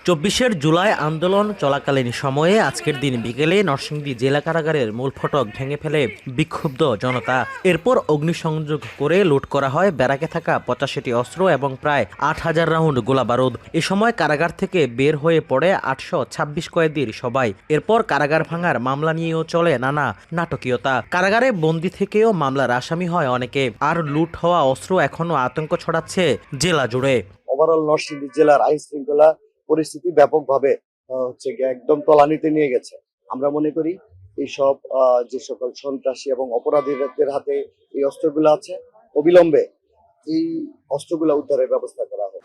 24 জুলাই আন্দোলন চলাকালীন সময়ে আজকের দিন বিকেলে নরসিংদী জেলা কারাগারের মূল ফটক ভেঙে ফেলে বিক্ষুব্ধ জনতা। এরপর অগ্নিসংযোগ করে লুট করা হয় ব্যারাকে থাকা 85টি অস্ত্র এবং প্রায় 8000 রাউন্ড গোলাবারুদ। এ সময় কারাগার থেকে বের হয়ে পড়ে 826 কয়েদির সবাই। এরপর কারাগার ভাঙার মামলা নিয়েও চলে নানা নাটকীয়তা। কারাগারে বন্দী থেকেও মামলার আসামি হয় অনেকে। আর লুট হওয়া অস্ত্র এখনো আতঙ্ক ছড়াচ্ছে জেলা জুড়ে। ওভারঅল নরসিংদী জেলার আইন শৃঙ্খলা পরিস্থিতি ব্যাপকভাবে একদম তলানিতে নিয়ে গেছে। আমরা মনে করি এইসব যে সকল সন্ত্রাসী এবং অপরাধীদের হাতে এই অস্ত্রগুলো আছে, অবিলম্বে এই অস্ত্রগুলো উদ্ধারের ব্যবস্থা করা হবে।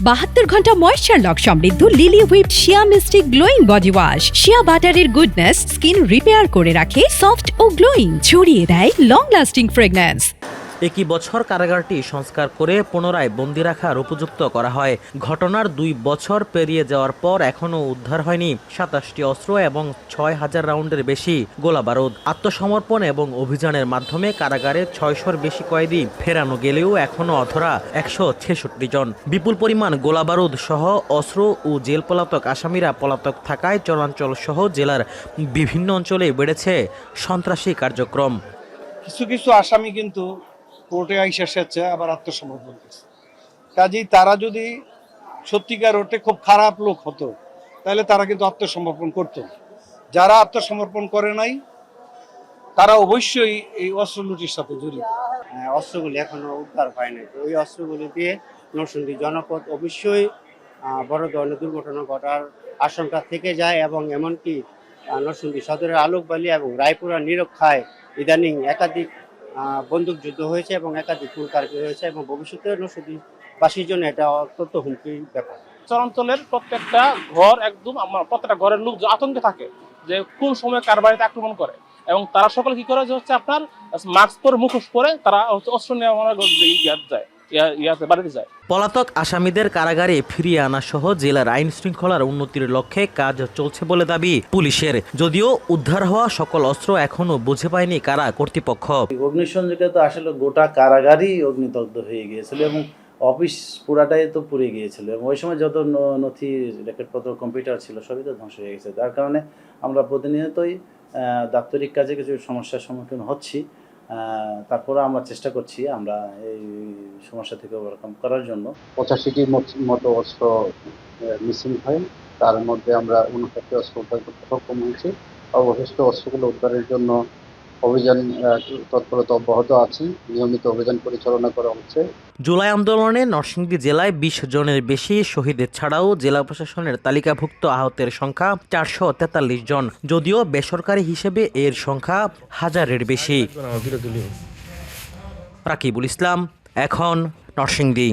72 ঘন্টা ময়েশ্চার লক সমৃদ্ধ লিলি হুইপড শিয়া মিস্টিক গ্লোয়িং বডি ওয়াশ। শিয়া বাটারের গুডনেস স্কিন রিপেয়ার করে রাখে সফট ও গ্লোয়িং, ছড়িয়ে দেয় লং লাস্টিং ফ্রেগন্যান্স। একই বছর কারাগারটি সংস্কার করে পুনরায় বন্দী রাখার উপযুক্ত করা হয়। ঘটনার 2 বছর পেরিয়ে যাওয়ার পর এখনও উদ্ধার হয়নি 27টি অস্ত্র এবং 6000 রাউন্ডের বেশি গোলাবারুদ। আত্মসমর্পণ এবং অভিযানের মাধ্যমে কারাগারে 600-র বেশি কয়েদি ফেরানো গেলেও এখনও অধরা 166 জন। বিপুল পরিমাণ গোলাবারুদ সহ অস্ত্র ও জেল পলাতক আসামিরা পলাতক থাকায় চরাঞ্চল সহ জেলার বিভিন্ন অঞ্চলে বেড়েছে সন্ত্রাসী কার্যক্রম। কিছু আসামি কিন্তু কোর্টে আইসা এসেছে, আবার আত্মসমর্পণ করছে। কাজেই তারা যদি সত্যিকার অর্থে খুব খারাপ লোক হতো তাহলে তারা কিন্তু আত্মসমর্পণ করত। যারা আত্মসমর্পণ করে নাই তারা অবশ্যই এই অস্ত্র লুটির সাথে জড়িত। অস্ত্রগুলি এখনো উদ্ধার হয় নাই। ওই অস্ত্রগুলি দিয়ে নরসিংদী জনপদ অবশ্যই বড় ধরনের দুর্ঘটনা ঘটার আশঙ্কা থেকে যায় এবং এমনকি নরসিংদী সদরের আলোকবালি এবং রায়পুরা নিরক্ষায় ইদানিং একাধিক বন্দুক যুদ্ধ হয়েছে এবং একাধিক ফুলকারকি হয়েছে এবং ভবিষ্যতে নরসিংদীবাসীর জন্য এটা অত্যন্ত হুমকির ব্যাপার। চরাঞ্চলের প্রত্যেকটা ঘর একদম প্রত্যেকটা ঘরের লোক আতঙ্কে থাকে যে কোন সময় কার বাড়িতে আক্রমণ করে, এবং তারা সকলে কি করে যে হচ্ছে আপনার মাস্ক পরে মুখোশ পরে তারা অস্ত্র নিয়ে যায় বাড়িতে যায়। পলাতক আসামিদের কারাগারে ফিরিয়ে আনা সহ জেলার আইন শৃঙ্খলার উন্নতির লক্ষ্যে কাজ চলছে বলে দাবি পুলিশের। যদিও উদ্ধার হওয়া সকল অস্ত্র এখনো বুঝে পায়নি কারা কর্তৃপক্ষ। অগ্নিসংযোগে তো আসলে গোটা কারাগারই অগ্নিদগ্ধ হয়ে গিয়েছিল এবং অফিস পুরাটাই তো পুড়ে গিয়েছিল এবং ওই সময় যত নথি রেকর্ডপত্র কম্পিউটার ছিল সবই তো ধ্বংস হয়ে গেছে। যার কারণে আমরা প্রতিনিয়তই দাপ্তরিক কাজে কিছু সমস্যার সম্মুখীন হচ্ছি। তারপরে আমরা চেষ্টা করছি আমরা এই সমস্যা থেকে ওভারকাম করার জন্য। 85টির মতো অস্ত্র মিসিং হয়, তার মধ্যে আমরা 59টি অস্ত্র উদ্ধার করতে সক্ষম হয়েছি। অবশিষ্ট অস্ত্রগুলো উদ্ধারের জন্য অভিযান তৎপরতা অব্যাহত আছে, নিয়মিত অভিযান পরিচালনা করা হচ্ছে। জুলাই আন্দোলনে নরসিংদী জেলায় 20 জনের বেশি শহীদের ছাড়াও জেলা প্রশাসনের তালিকাভুক্ত আহতের সংখ্যা 443 জন। যদিও বেসরকারি হিসেবে এর সংখ্যা 1000-এর বেশি। রাকিবুল ইসলাম, এখন নরসিংদী।